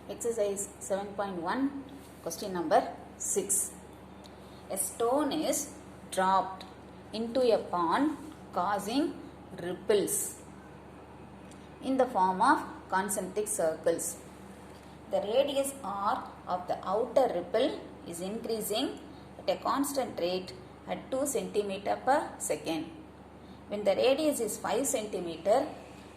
Exercise 7.1, question number 6. A stone is dropped into a pond causing ripples in the form of concentric circles. The radius r of the outer ripple is increasing at a constant rate at 2 cm per second. When the radius is 5 cm,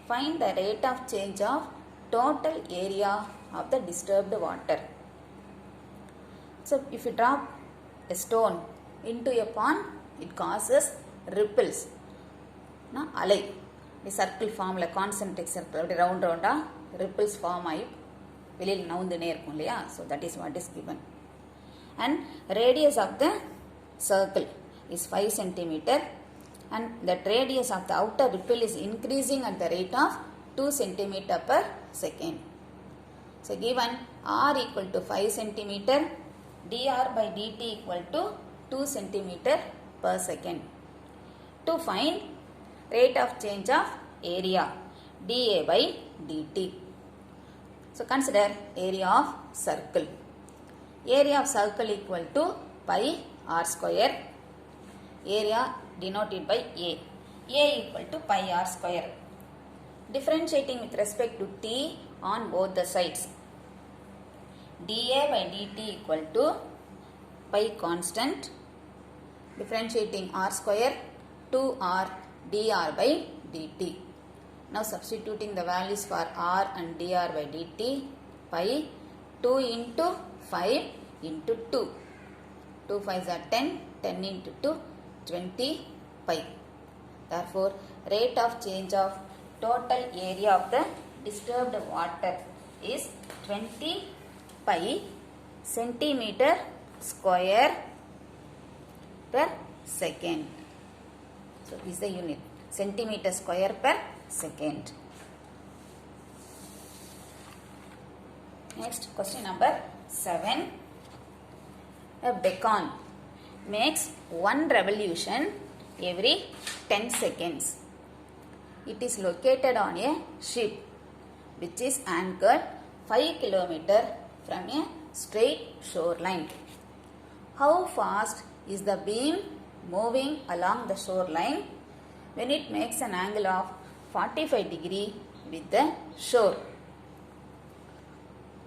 find the rate of change of total area of the disturbed water. So, if you drop a stone into a pond, it causes ripples. Alai. The circle form like concentric circle, round ripples form ஆகி வெளியில் நவுந்துனே இருக்கும் இல்லையா? So that is what is given. And radius of the circle is 5 cm and that radius of the outer ripple is increasing at the rate of 2 cm per second. So given r equal to 5 cm, dr by dt equal to 2 cm per second. To find rate of change of area, dA by dt. So consider area of circle. Area of circle equal to pi r square. Area denoted by A. A equal to pi r square. Differentiating with respect to t on both the sides. dA by dt equal to pi constant. Differentiating r square 2r dr by dt. Now substituting the values for r and dr by dt, pi 2 into 5 into 2. 2 5s are 10, 10 into 2, 20 pi. Therefore, rate of change of total area of the disturbed water is 20 pi centimeter square per second. So, this is the unit, centimeter square per second. Next, question number 7. A beacon makes one revolution every 10 seconds. It is located on a ship which is anchored 5 km from a straight shoreline. How fast is the beam moving along the shoreline when it makes an angle of 45 degree with the shore?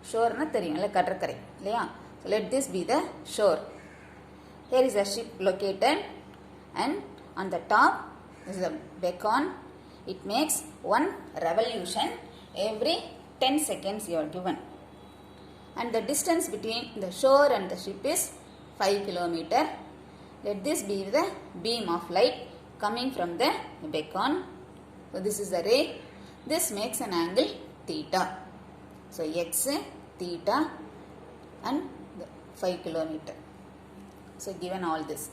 Shore na theriyumla kadrakare illaya. So let this be the shore. Here is a ship located and on the top is a beacon. It makes one revolution every 10 seconds you are given. And the distance between the shore and the ship is 5 km. Let this be the beam of light coming from the beacon. So this is the ray. This makes an angle theta. So x theta and 5 km. So given all this.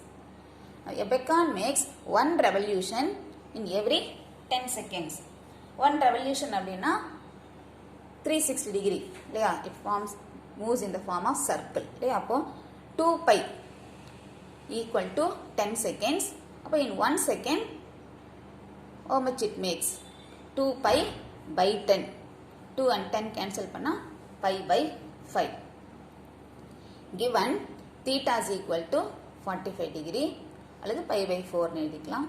Now a beacon makes one revolution in every 10 seconds. One revolution abdina 360 degree. It moves in the form of circle. 2 pi equal to 10 seconds. In 1 second, how much it makes? 2 pi by 10. 2 and 10 cancel panna pi by 5. Given theta is equal to 45 degree. Alladhu pi by 4 nu edikalam.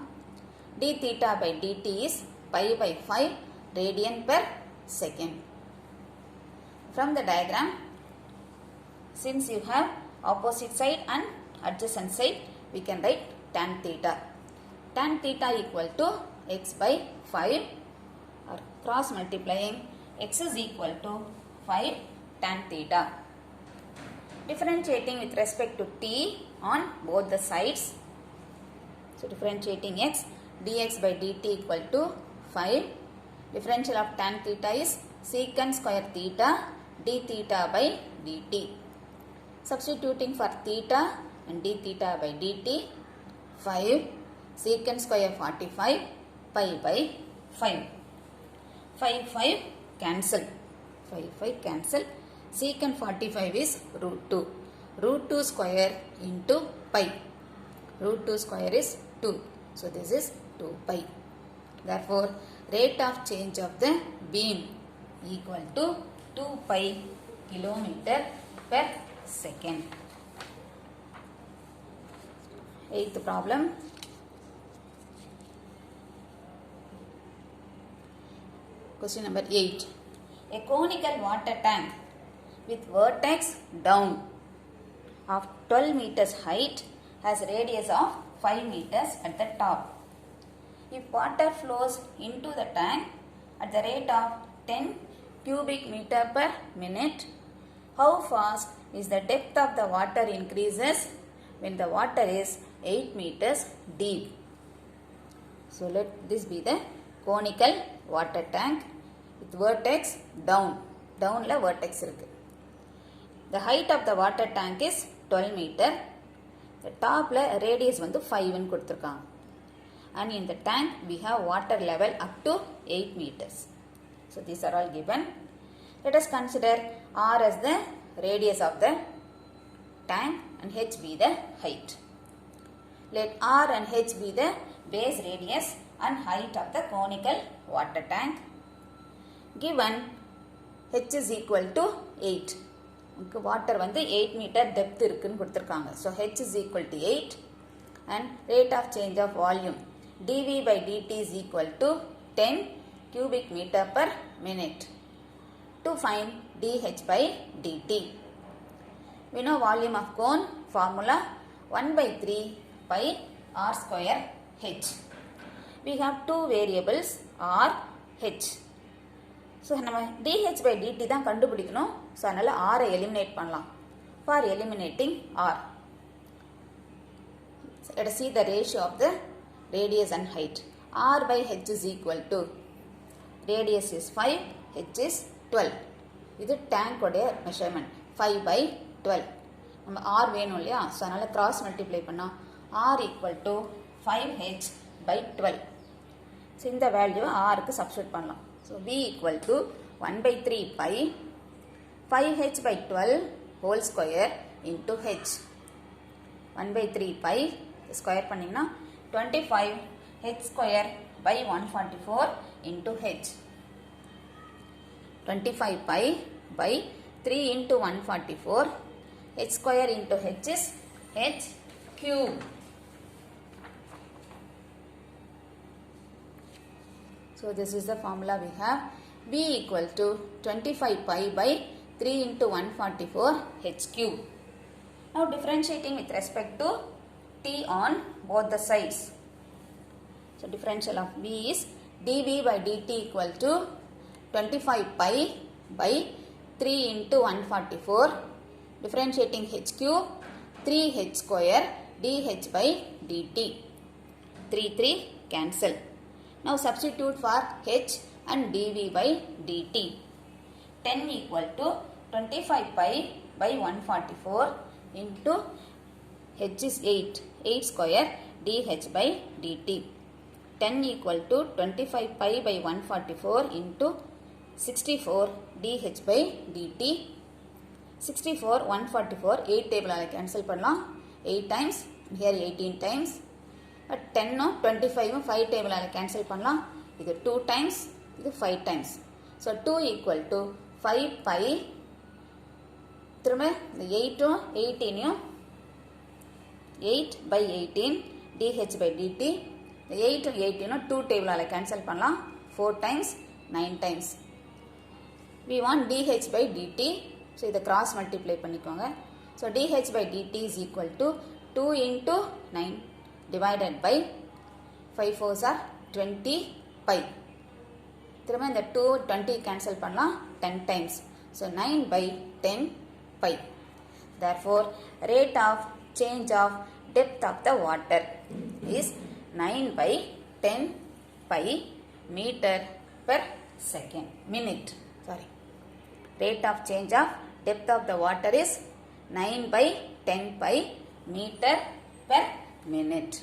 D theta by dt is pi by 5 radian per second. From the diagram, since you have opposite side and adjacent side, we can write tan theta. Tan theta equal to x by 5 or cross multiplying x is equal to 5 tan theta. Differentiating with respect to t on both the sides. So differentiating x, dx by dt equal to 5. Differential of tan theta is secant square theta d theta by dt. Substituting for theta and d theta by dt, 5 secant square 45 pi by 5. 5 cancel. 5 cancel. Secant 45 is root 2. Root 2 square into pi. Root 2 square is 2. So this is 2 pi. Therefore, rate of change of the beam equal to 2 pi kilometer per second. Eighth problem. Question number 8. A conical water tank with vertex down of 12 meters height has radius of 5 meters at the top. If water flows into the tank at the rate of 10 cubic meter per minute, how fast is the depth of the water increases when the water is 8 meters deep? So let this be the conical water tank with vertex down. Down la vertex irukku. The height of the water tank is 12 meter. The top la radius vandu 5 nu kuduthirukanga. And in the tank we have water level up to 8 meters. So these are all given. Let us consider R as the radius of the tank and H be the height. Let R and H be the base radius and height of the conical water tank. Given H is equal to 8. Water வந்து 8 meter depth இருக்குன்னு கொடுத்திருக்காங்க. So H is equal to 8 and rate of change of volume dV by dt is equal to 10 cubic meter per minute. To find dH by dt. We know volume of cone formula 1 by 3 pi r square h. We have two variables r, h. So நம்ம dH by dt தான் கண்டுபிடிக்கணும். So அதனால r eliminate பண்ணலாம். For eliminating r, so let us see the ratio of the radius and height. R by h is equal to, radius is 5, h is 12. இது tank உடைய measurement 5 by 12. நம்ம r வேணும் இல்லையா? So அதனால cross multiply பண்ணா r equal to 5h by 12. So இந்த value r க்கு substitute பண்ணலாம். So v equal to 1 by 3 pi 5h by 12 whole square into h. 1 by 3 pi square பண்ணிங்கன்னா 25 h square by 144 into h. 25 pi by 3 into 144 h square into h is h cube. So this is the formula we have. V equal to 25 pi by 3 into 144 h cube. Now differentiating with respect to t on both the sides. So differential of V is dV by dt equal to 25 pi by 3 into 144. Differentiating h cube 3h square dH by dt. 3 cancel. Now substitute for h and dV by dt. 10 equal to 25 pi by 144 into h is 8. 8 square dH by dt. 10 equal to 25 pi by 144 into 64 dH by dt. 64, 144, 8 table cancel பண்ணலாம். 8 times, here 18 times. But 10 no, 25 5 table cancel பண்ணலாம். இது 2 times, இது 5 times. So 2 equal to 5 pi. திரும்ப இந்த 8 18 8 by 18 dH by dt. The 8 18 2 table cancel பண்ணலாம். 4 times, 9 times. We want dH by dt. So இதை cross multiply பண்ணிக்கோங்க. So dH by dt is equal to 2 into 9 divided by 5 4s are 20 pi. திரும்ப இந்த 2 20 cancel பண்ணலாம் 10 times. So 9 by 10 pi. Therefore rate of change of depth of the water is 9 by 10 pi meter per second. Minute. Sorry. Rate of change of depth of the water is 9 by 10 pi meter per minute.